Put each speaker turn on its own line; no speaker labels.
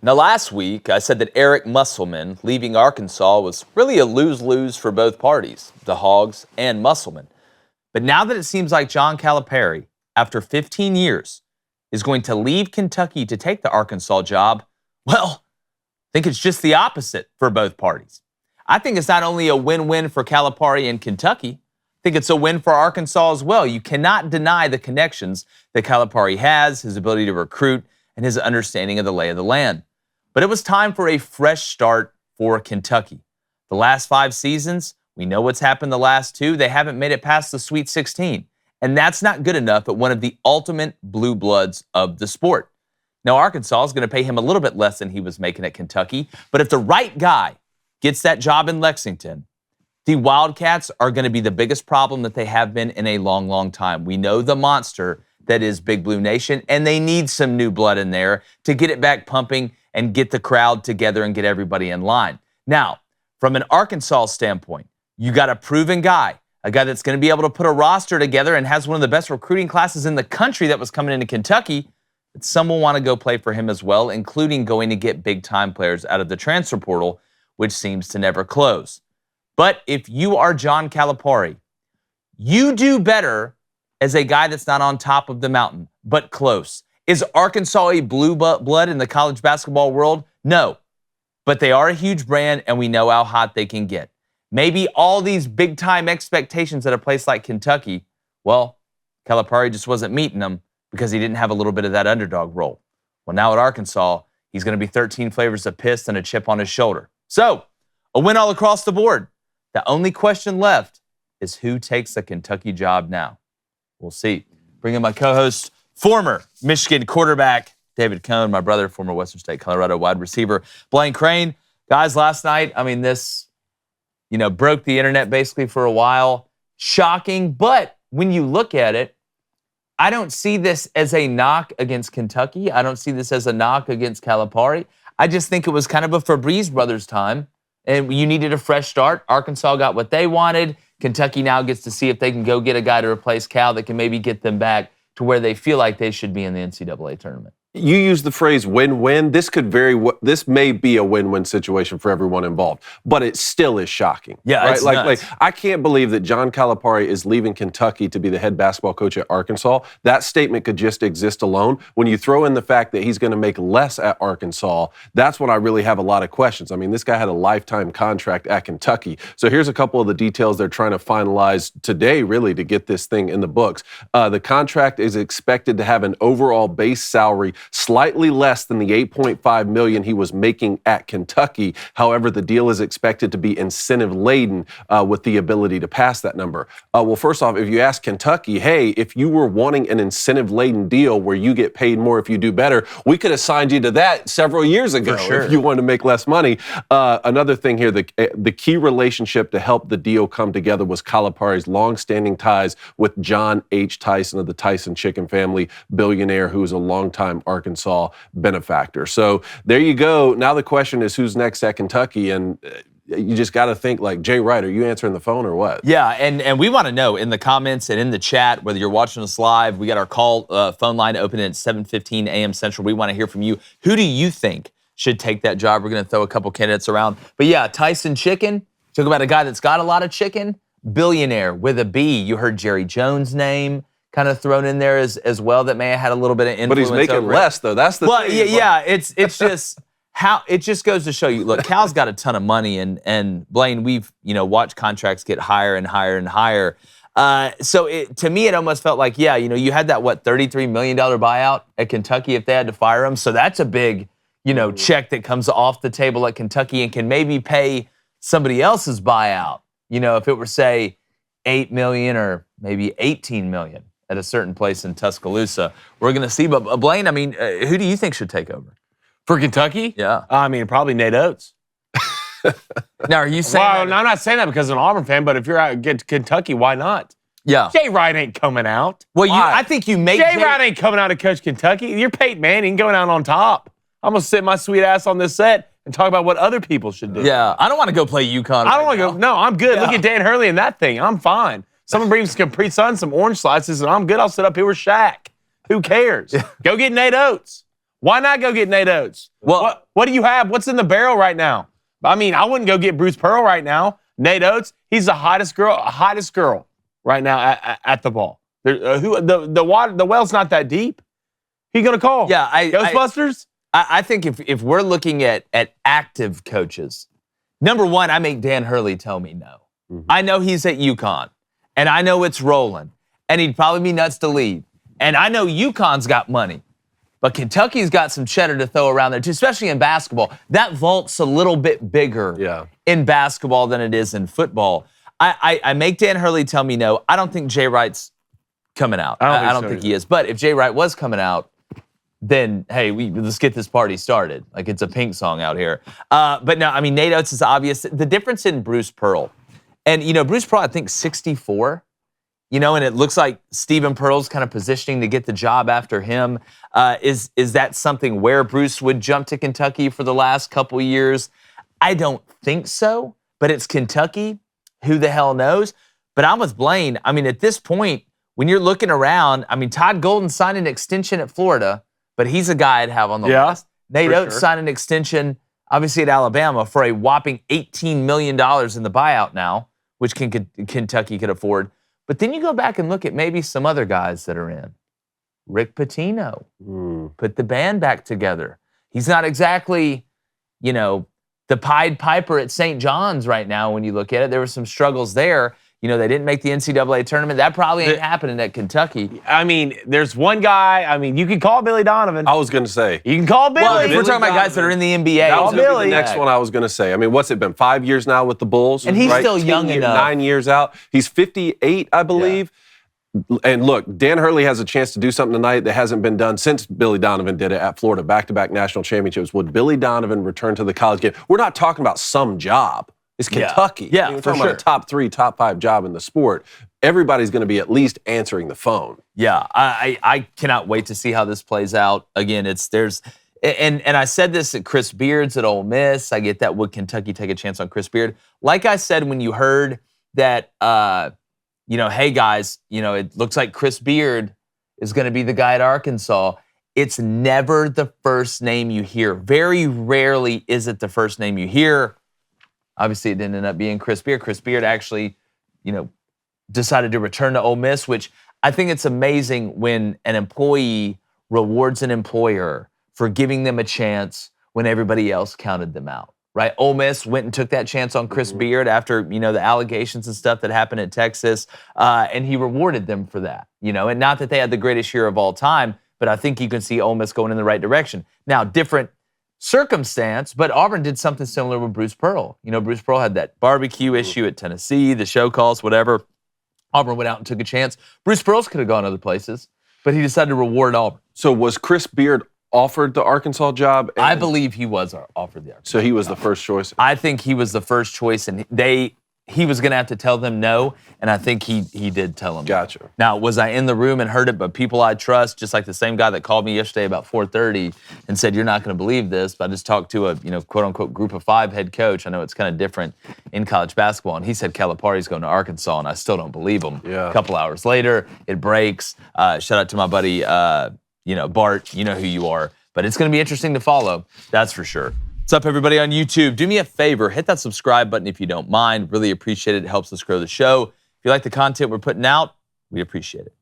Now, last week, I said that Eric Musselman leaving Arkansas was really a lose-lose for both parties, the Hogs and Musselman. But now that it seems like John Calipari, after 15 years, is going to leave Kentucky to take the Arkansas job, well, I think it's just the opposite for both parties. I think it's not only a win-win for Calipari and Kentucky, I think it's a win for Arkansas as well. You cannot deny the connections that Calipari has, his ability to recruit, and his understanding of the lay of the land. But it was time for a fresh start for Kentucky. The last 5 seasons, we know what's happened the last 2. They haven't made it past the Sweet 16. And that's not good enough at one of the ultimate blue bloods of the sport. Now, Arkansas is going to pay him a little bit less than he was making at Kentucky. But if the right guy gets that job in Lexington, the Wildcats are going to be the biggest problem that they have been in a long, long time. We know the monster that is Big Blue Nation, and they need some new blood in there to get it back pumping and get the crowd together and get everybody in line. Now, from an Arkansas standpoint, you got a proven guy, a guy that's going to be able to put a roster together and has one of the best recruiting classes in the country that was coming into Kentucky. But some will want to go play for him as well, including going to get big-time players out of the transfer portal, which seems to never close. But if you are John Calipari, you do better as a guy that's not on top of the mountain, but close. Is Arkansas a blue blood in the college basketball world? No. But they are a huge brand, and we know how hot they can get. Maybe all these big-time expectations at a place like Kentucky, well, Calipari just wasn't meeting them because he didn't have a little bit of that underdog role. Well, now at Arkansas, he's going to be 13 flavors of piss and a chip on his shoulder. So, a win all across the board. The only question left is who takes the Kentucky job now. We'll see. Bring in my co-host, former Michigan quarterback David Cohn, my brother, former Western State Colorado wide receiver Blaine Crane. Guys, last night, this, broke the internet basically for a while. Shocking, but when you look at it, I don't see this as a knock against Kentucky. I don't see this as a knock against Calipari. I just think it was kind of a Febreze brothers time, and you needed a fresh start. Arkansas got what they wanted. Kentucky now gets to see if they can go get a guy to replace Cal that can maybe get them back to where they feel like they should be in the NCAA tournament.
You use the phrase win-win. This may be a win-win situation for everyone involved, but it still is shocking.
Yeah,
right?
It's nuts.
I can't believe that John Calipari is leaving Kentucky to be the head basketball coach at Arkansas. That statement could just exist alone. When you throw in the fact that he's going to make less at Arkansas, that's when I really have a lot of questions. This guy had a lifetime contract at Kentucky. So here's a couple of the details they're trying to finalize today, really, to get this thing in the books. The contract is expected to have an overall base salary slightly less than the $8.5 million he was making at Kentucky. However, the deal is expected to be incentive-laden with the ability to pass that number. Well, first off, if you ask Kentucky, hey, if you were wanting an incentive-laden deal where you get paid more if you do better, we could have signed you to that several years ago if you wanted to make less money. Another thing here, the key relationship to help the deal come together was Calipari's long-standing ties with John H. Tyson of the Tyson chicken family, billionaire who is a longtime Arkansas benefactor. So there you go. Now the question is who's next at Kentucky, and you just got to think like, Jay Wright, are you answering the phone or what?
Yeah, and we want to know in the comments and in the chat, whether you're watching us live, we got our phone line open at 7:15 a.m. Central. We want to hear from you. Who do you think should take that job? We're going to throw a couple candidates around. But yeah, Tyson Chicken, talk about a guy that's got a lot of chicken, billionaire with a B. You heard Jerry Jones' name kind of thrown in there as well that may have had a little bit of influence.
But he's making less, though. That's the thing.
Well, yeah, it's just how it just goes to show you. Look, Cal's got a ton of money, and Blaine, we've watched contracts get higher and higher and higher. So to me, it almost felt like, you had that $33 million buyout at Kentucky if they had to fire him. So that's a big check that comes off the table at Kentucky and can maybe pay somebody else's buyout. If it were say $8 million or maybe $18 million. At a certain place in Tuscaloosa. We're going to see. But Blaine, who do you think should take over?
For Kentucky?
Yeah.
Probably Nate Oates.
Now, are you saying
Well, no, I'm not saying that because I'm an Auburn fan, but if you're out at Kentucky, why not?
Yeah.
Jay Wright ain't coming out.
Well, I think you make
Jay Wright ain't coming out to coach Kentucky. You're Peyton Manning going out on top. I'm going to sit my sweet ass on this set and talk about what other people should do.
Yeah. I don't want to go play UConn.
I don't want to go. No, I'm good.
Yeah.
Look at Dan Hurley and that thing. I'm fine. Someone brings some Capri Sun, some orange slices, and I'm good. I'll sit up here with Shaq. Who cares? Go get Nate Oates. Why not go get Nate Oates?
Well-
what do you have? What's in the barrel right now? I mean, I wouldn't go get Bruce Pearl right now. Nate Oates, he's the hottest girl right now at the ball. The well's not that deep. Who you gonna call?
Yeah,
Ghostbusters?
I think if we're looking at active coaches, number one, I make Dan Hurley tell me no.
Mhm.
I know he's at UConn, and I know it's rolling, and he'd probably be nuts to leave. And I know UConn's got money, but Kentucky's got some cheddar to throw around there too, especially in basketball. That vault's a little bit bigger in basketball than it is in football. I make Dan Hurley tell me no. I don't think Jay Wright's coming out. I don't think he is. But if Jay Wright was coming out, then, hey, let's get this party started. Like, it's a Pink song out here. But no, I mean, Nate Oates is obvious. The difference in Bruce Pearl, and, Bruce Pearl, I think, 64, and it looks like Stephen Pearl's kind of positioning to get the job after him. Is that something where Bruce would jump to Kentucky for the last couple years? I don't think so, but it's Kentucky. Who the hell knows? But I'm with Blaine. I mean, at this point, when you're looking around, I mean, Todd Golden signed an extension at Florida, but he's a guy I'd have on the list. Nate Oates signed an extension, obviously, at Alabama for a whopping $18 million in the buyout now, which Kentucky could afford. But then you go back and look at maybe some other guys that are in. Rick Pitino put the band back together. He's not exactly, the Pied Piper at St. John's right now when you look at it. There were some struggles there. They didn't make the NCAA tournament. That probably ain't happening at Kentucky.
I mean, there's one guy. I mean, you can call Billy Donovan.
I was going to say.
You can call Billy.
Well, if we're talking about guys that are in the NBA.
That was
Billy.
gonna be the next one I was going to say. I mean, what's it been, 5 years now with the Bulls?
And he's
right?
still young enough.
9 years out. He's 58, I believe. And look, Dan Hurley has a chance to do something tonight that hasn't been done since Billy Donovan did it at Florida, back-to-back national championships. Would Billy Donovan return to the college game? We're not talking about some job. It's Kentucky.
Yeah,
we're
for
talking
sure.
about a top 3, top 5 job in the sport. Everybody's going to be at least answering the phone.
Yeah, I cannot wait to see how this plays out. Again, and I said this at Chris Beard's at Ole Miss. I get that. Would Kentucky take a chance on Chris Beard? Like I said, when you heard that, hey guys, it looks like Chris Beard is going to be the guy at Arkansas. It's never the first name you hear. Very rarely is it the first name you hear. Obviously, it didn't end up being Chris Beard. Chris Beard actually, decided to return to Ole Miss, which I think it's amazing when an employee rewards an employer for giving them a chance when everybody else counted them out, right? Ole Miss went and took that chance on Chris Beard after, the allegations and stuff that happened at Texas, and he rewarded them for that, and not that they had the greatest year of all time, but I think you can see Ole Miss going in the right direction. Now, different circumstance, but Auburn did something similar with Bruce Pearl. Bruce Pearl had that barbecue issue at Tennessee, the show calls, whatever. Auburn went out and took a chance. Bruce Pearl could have gone other places, but he decided to reward Auburn.
So was Chris Beard offered the Arkansas job?
I believe he was offered the Arkansas
So he was the first choice?
I think he was the first choice, and he was going to have to tell them no, and I think he did tell them.
Gotcha.
Now, was I in the room and heard it, but people I trust, just like the same guy that called me yesterday about 4:30 and said, you're not going to believe this, but I just talked to a, quote-unquote group of 5 head coach. I know it's kind of different in college basketball, and he said Calipari's going to Arkansas, and I still don't believe him.
Yeah.
A couple hours later, it breaks. Shout out to my buddy, Bart, you know who you are. But it's going to be interesting to follow, that's for sure. What's up, everybody on YouTube? Do me a favor, hit that subscribe button if you don't mind. Really appreciate it. It helps us grow the show. If you like the content we're putting out, we appreciate it.